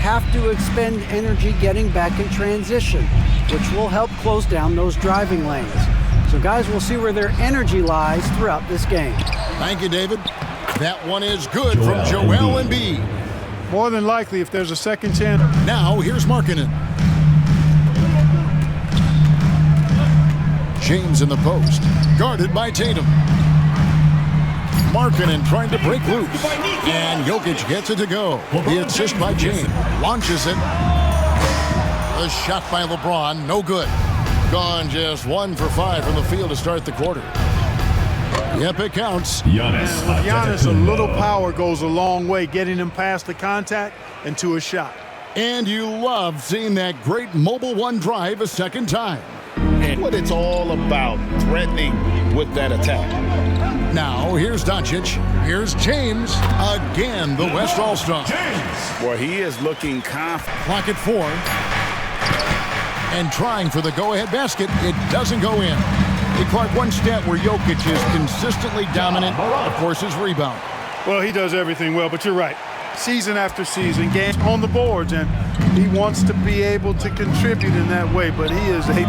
have to expend energy getting back in transition, which will help close down those driving lanes. So guys, we'll see where their energy lies throughout this game. Thank you, David. That one is good from Joel Embiid. More than likely, if there's a second chance. Now, here's Markkanen. James in the post, guarded by Tatum. Markkanen trying to break loose, and Jokic gets it to go. The assist by James, launches it. The shot by LeBron, no good. Gone just 1 for 5 from the field to start the quarter. Yep, it counts. Giannis. With Giannis, a little power goes a long way, getting him past the contact and to a shot. And you love seeing that great mobile one drive a second time. And what it's all about, threatening with that attack. Now, here's Doncic. Here's James. Again, the West All-Star. Well, he is looking confident. Clock at 4. And trying for the go-ahead basket. It doesn't go in. Hey, Clark, one stat where Jokic is consistently dominant, of course, his rebound. Well, he does everything well, but you're right. Season after season, games on the boards, and he wants to be able to contribute in that way, but he is a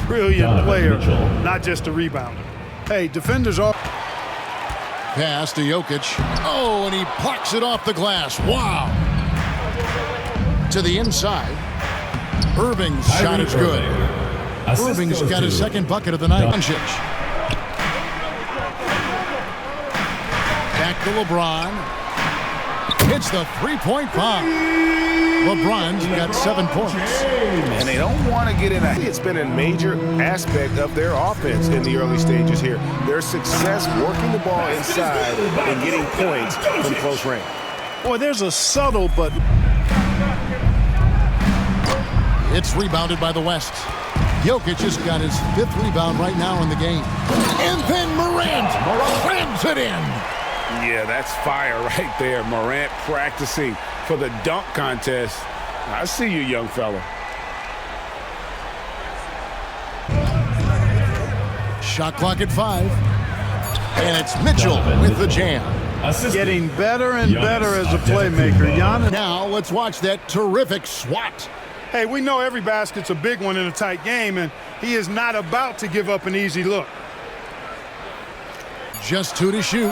brilliant player, not just a rebounder. Hey, defenders are... Pass to Jokic. Oh, and he plucks it off the glass. Wow. To the inside. Irving's shot is good. Irving's got his second bucket of the night. Doncic. Back to LeBron. Hits the three-point bomb. LeBron's got 7 points. And they don't want to get in a... It's been a major aspect of their offense in the early stages here. Their success working the ball inside and getting points from close range. Boy, there's a subtle but... It's rebounded by the West. Jokic has got his 5th rebound right now in the game. And then Morant slams it in. Yeah, that's fire right there. Morant practicing for the dunk contest. I see you, young fella. Shot clock at 5. And it's Mitchell with the jam. Getting better and better as a playmaker. Giannis. Now let's watch that terrific swat. Hey, we know every basket's a big one in a tight game, and he is not about to give up an easy look. Just 2 to shoot,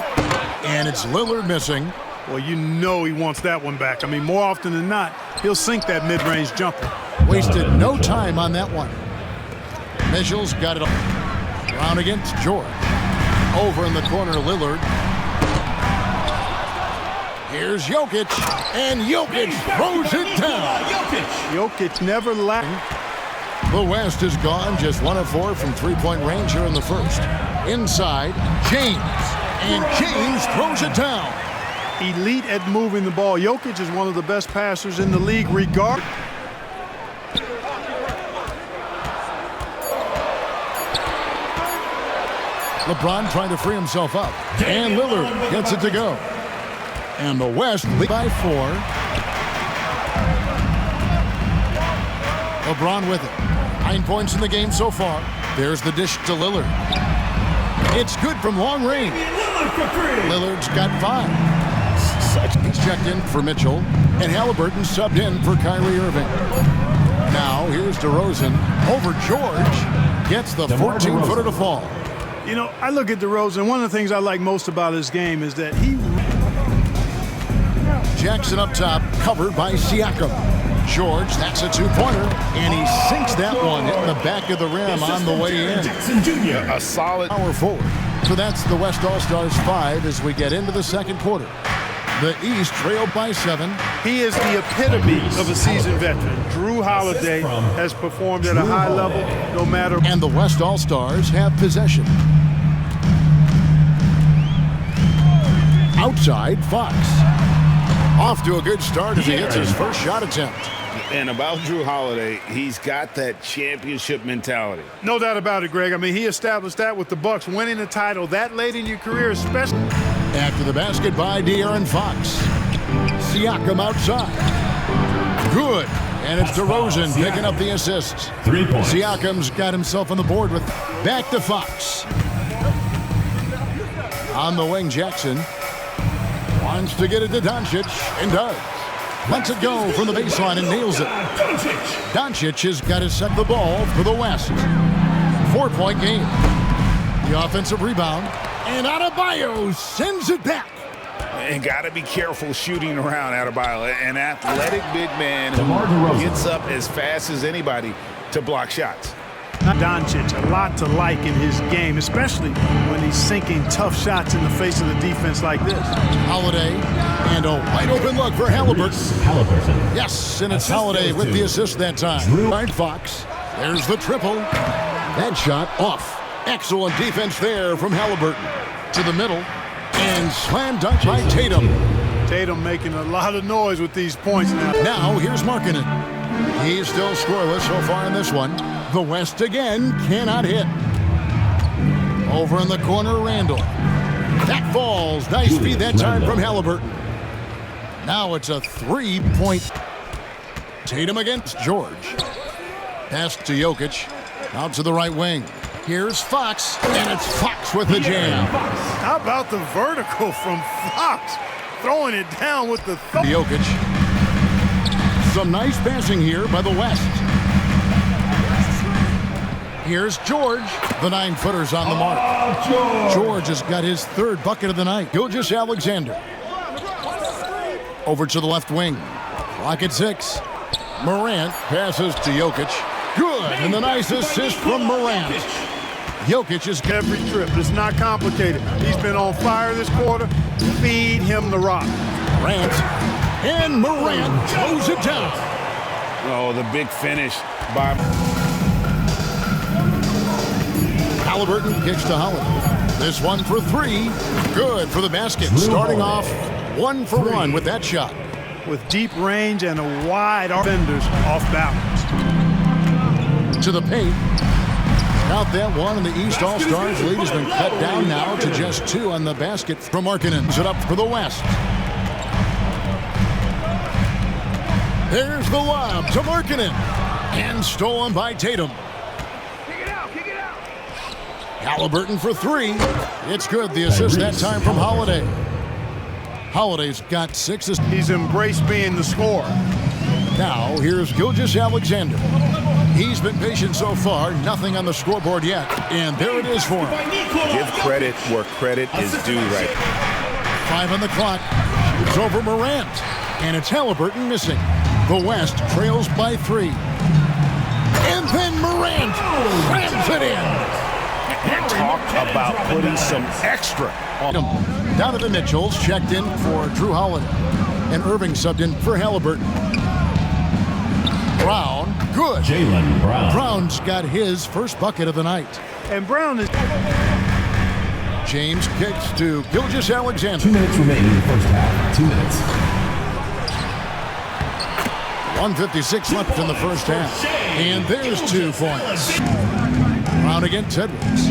and it's Lillard missing. Well, you know he wants that one back. I mean, more often than not, he'll sink that mid-range jumper. Wasted no time on that one. Mitchell's got it around against George. Over in the corner, Lillard. Here's Jokic, and Jokic throws it down. Jokic never lacked. The West is gone, just 1 of 4 from three-point range here in the first. Inside, James, and James throws it down. Elite at moving the ball. Jokic is one of the best passers in the league, regardless. LeBron trying to free himself up, and Lillard gets it to go. And the West lead by 4. LeBron with it. 9 points in the game so far. There's the dish to Lillard. It's good from long range. Lillard's got 5. He's checked in for Mitchell, and Halliburton subbed in for Kyrie Irving. Now here's DeRozan over George. Gets the 14-footer to fall. You know, I look at DeRozan. One of the things I like most about his game is that he... Jackson up top, covered by Siakam. George, that's a 2-pointer, and he sinks that one, hitting the back of the rim on the way in. A solid power forward. So that's the West All-Stars 5 as we get into the second quarter. The East trailed by 7. He is the epitome of a seasoned veteran. Drew Holiday has performed at a high level, no matter... And the West All-Stars have possession. Outside, Fox. Off to a good start as he hits his first shot attempt. And about Drew Holiday, he's got that championship mentality. No doubt about it, Greg. I mean, he established that with the Bucks, winning a title that late in your career, especially. After the basket by De'Aaron Fox. Siakam outside. Good. And it's DeRozan picking up the assists. 3 points. Siakam's got himself on the board with back to Fox. On the wing, Jackson wants to get it to Doncic, and does. lets it go from the baseline and nails it. Doncic has got to set the ball for the West. 4-point game. The offensive rebound. And Adebayo sends it back. And got to be careful shooting around Adebayo. An athletic big man who gets up as fast as anybody to block shots. Doncic, a lot to like in his game, especially when he's sinking tough shots in the face of the defense like this. Holiday, and a wide open look for Halliburton. Yes, and it's Holiday with the assist that time. Right, Fox. There's the triple. That shot off. Excellent defense there from Halliburton. To the middle, and slam dunk by Tatum. Tatum making a lot of noise with these points now. Now here's Markkanen. He's still scoreless so far in this one. The West again cannot hit. Over in the corner, Randall. That falls. Nice feed that time from Halliburton. Now it's a 3-point. Tatum against George. Pass to Jokic. Out to the right wing. Here's Fox, and it's Fox with the jam. How about the vertical from Fox? Throwing it down with the Jokic. Some nice passing here by the West. Here's George. The 9-footer's on the mark. George has got his 3rd bucket of the night. Gilgeous-Alexander. Over to the left wing. Clock at 6. Morant passes to Jokic. Good, and the nice assist from Morant. Jokic is every trip. It's not complicated. He's been on fire this quarter. Feed him the rock. Morant. And Morant throws it down. Oh, the big finish by Halliburton kicks to Holiday. This one for 3. Good for the basket. Starting off 1 for 1 with that shot. With deep range and a wide defenders off balance. To the paint. Count that one, and the East All-Stars lead has been cut down now to just 2 on the basket from Markkanen. Set up for the West. There's the lob to Markkanen. And stolen by Tatum. Kick it out. Halliburton for 3. It's good. The assist that time from Holiday. Holiday's got 6. He's embraced being the scorer. Now, here's Gilgeous-Alexander. He's been patient so far. Nothing on the scoreboard yet. And there it is for him. Give credit where credit is due right now. 5 on the clock. It's over Morant. And it's Halliburton missing. The West trails by 3. And then Morant slams it in. Talk about putting some extra on him. Down to the Mitchells. Checked in for Drew Holiday. And Irving subbed in for Halliburton. Brown, good. Jaylen Brown. Brown's got his 1st bucket of the night. And Brown is... James kicks to Gilgeous-Alexander. 2 minutes remaining in the first half. 2 minutes. 1:56 left in the first half. And there's 2 points. Brown against Edwards.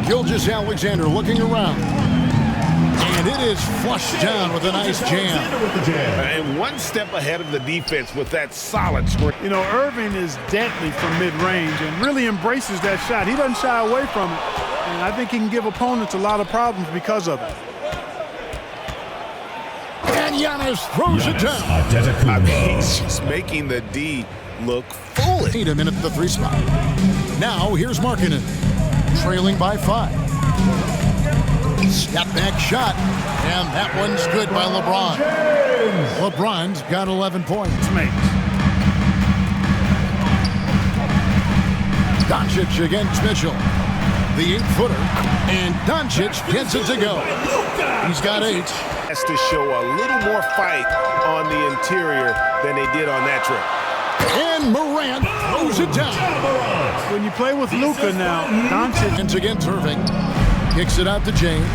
Gilgeous-Alexander looking around. And it is flushed down with a nice jam. And 1 step ahead of the defense with that solid score. You know, Irving is deadly from mid-range and really embraces that shot. He doesn't shy away from it. And I think he can give opponents a lot of problems because of it. And Giannis throws it down. I mean, he's just making the D look foolish. Need him in at the 3 spot. Now here's Markkanen. Trailing by 5. Step back shot. And that one's good by LeBron. LeBron's got 11 points. Doncic against Mitchell. The 8-footer. And Doncic gets it to go. He's got 8. Has to show a little more fight on the interior than they did on that trip. And Morant throws it down. When you play with Luka now, Doncic... And against Irving. Kicks it out to James.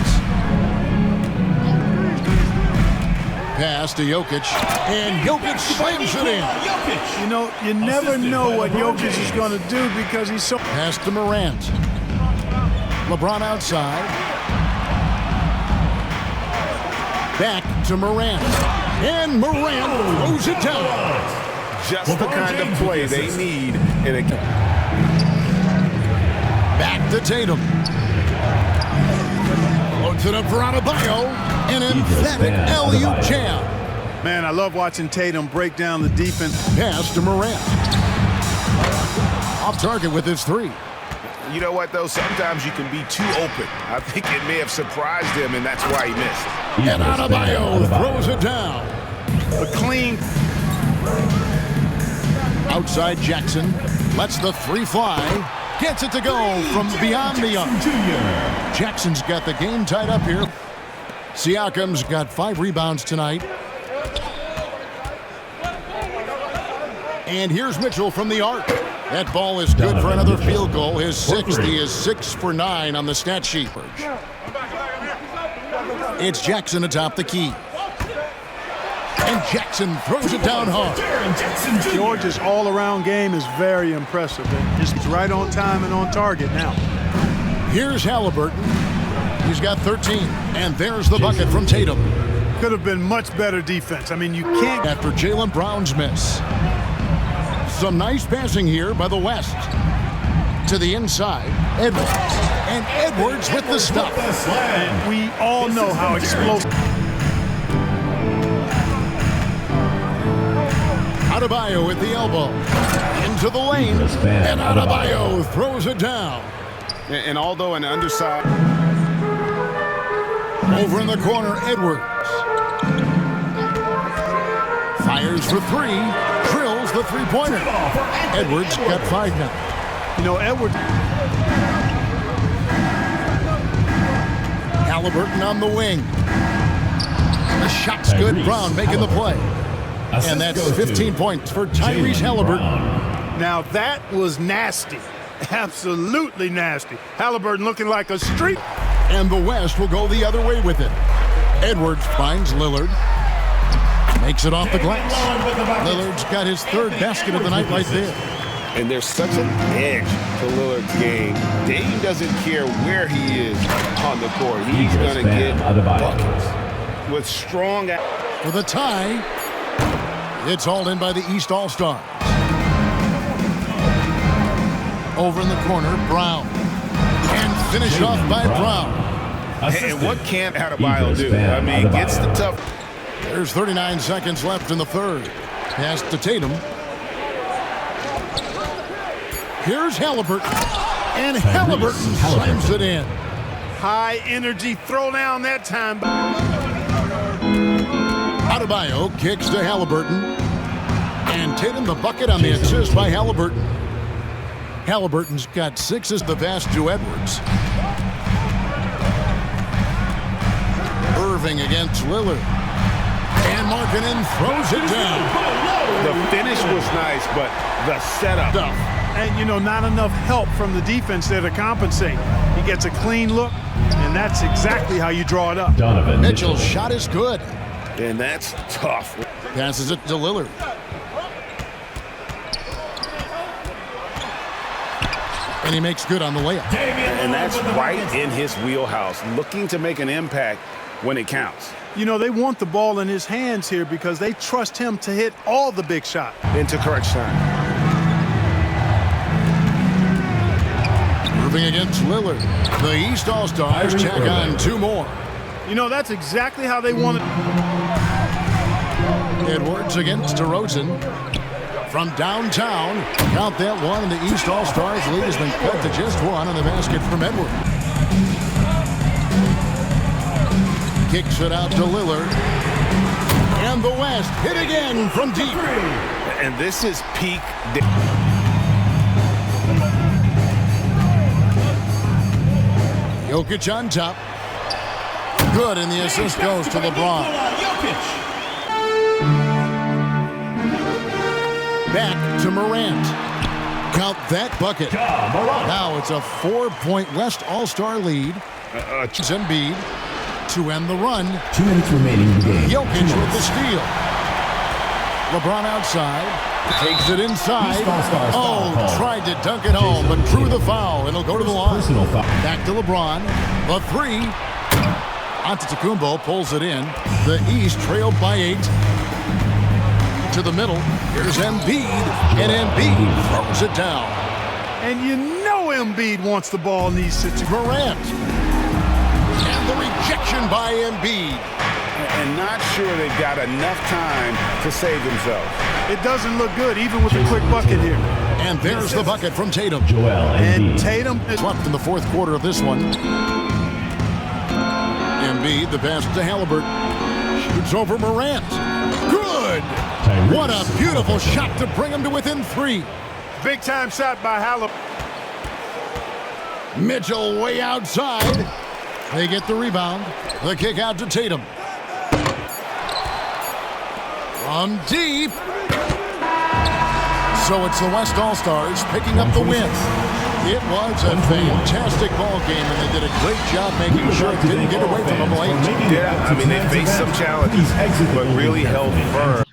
Pass to Jokic. And Jokic slams it in. You know, you never know what Jokic is going to do because he's so... Pass to Morant. LeBron outside. Back to Morant. And Morant throws it down. Just the kind of play they need in a... Back to Tatum. Loads it up for Adebayo. An emphatic alley-oop jam. Man, I love watching Tatum break down the defense. Pass to Morant. Off target with his three. You know what, though? Sometimes you can be too open. I think it may have surprised him, and that's why he missed. And Adebayo throws it down. A clean. Outside Jackson. Lets the three fly. Gets it to go from beyond the arc. Jackson's got the game tied up here. Siakam's got 5 rebounds tonight. And here's Mitchell from the arc. That ball is good for another field goal. His 6th. He is 6 for 9 on the stat sheet. It's Jackson atop the key. And Jackson throws it down hard. George's all-around game is very impressive. Just right on time and on target now. Here's Halliburton. He's got 13. And there's the bucket from Tatum. Could have been much better defense. I mean, you can't. After Jaylen Brown's miss. Some nice passing here by the West. To the inside, Edwards. And Edwards with the stop. We all know how explosive. Adebayo with the elbow. Into the lane. And Adebayo throws it down. And although an underside. Over in the corner, Edwards. Fires for 3. Drills the three-pointer. Edwards got 5 now. You know, Edwards. Halliburton on the wing. The shot's good. Brown making the play. And that's 15 points for Tyrese Halliburton. Now that was nasty. Absolutely nasty. Halliburton looking like a streak. And the West will go the other way with it. Edwards finds Lillard. Makes it off the glass. Lillard's got his 3rd basket of the night right there. And there's such an edge to Lillard's game. Dame doesn't care where he is on the court. He's going to get buckets. With strong... For the tie, it's hauled in by the East All-Stars. Over in the corner, Brown. And finished off by Brown. And what can't Adebayo do? I mean, gets the tough... There's 39 seconds left in the 3rd. Pass to Tatum. Here's Halliburton. And Halliburton slams it in. High energy throwdown that time. Adebayo kicks to Halliburton. And Tatum the bucket on the assist by Halliburton. Halliburton's got 6 as the pass to Edwards. Irving against Lillard. And Markkanen throws it down. The finish was nice, but the setup. And, you know, not enough help from the defense there to compensate. He gets a clean look, and that's exactly how you draw it up. Mitchell's shot is good. And that's tough. Passes it to Lillard. And he makes good on the layup. And that's right in his wheelhouse, looking to make an impact when it counts. You know, they want the ball in his hands here because they trust him to hit all the big shots. Into correct time. Irving against Lillard. The East All-Stars tack on 2 more. You know, that's exactly how they want it. Edwards against DeRozan. From downtown, count that one, and the East All-Stars lead has been cut to just 1 on the basket from Edwards. Kicks it out to Lillard. And the West hit again from deep. And this is peak. Jokic on top. Good, and the assist goes to LeBron. Back to Morant. Count that bucket. Now it's a 4-point West All-Star lead. Embiid to end the run. 2 minutes remaining in the game. Jokic with the steal. LeBron outside. Takes it inside. Oh, tried to dunk it home, but drew the foul. It'll go to the line. Back to LeBron. The 3. Antetokounmpo pulls it in. The East trailed by 8. To the middle. Here's Embiid. And Embiid throws it down. And you know Embiid wants the ball in these situations. Morant. And the rejection by Embiid. and not sure they've got enough time to save themselves. It doesn't look good, even with a quick bucket here. And there's the bucket from Tatum. Joel And Embiid. Tatum is Swept in the fourth quarter of this one. Embiid, the pass to Halliburton. Shoots over Morant. Good! Tyrese. What a beautiful shot to bring him to within 3. big-time shot by Halliburton. Mitchell way outside. They get the rebound. The kick out to Tatum. From deep. So it's the West All-Stars picking up the win. It was a fantastic ball game, and they did a great job making sure it didn't get away from them late. Yeah, I mean, they faced some challenges, but really held firm.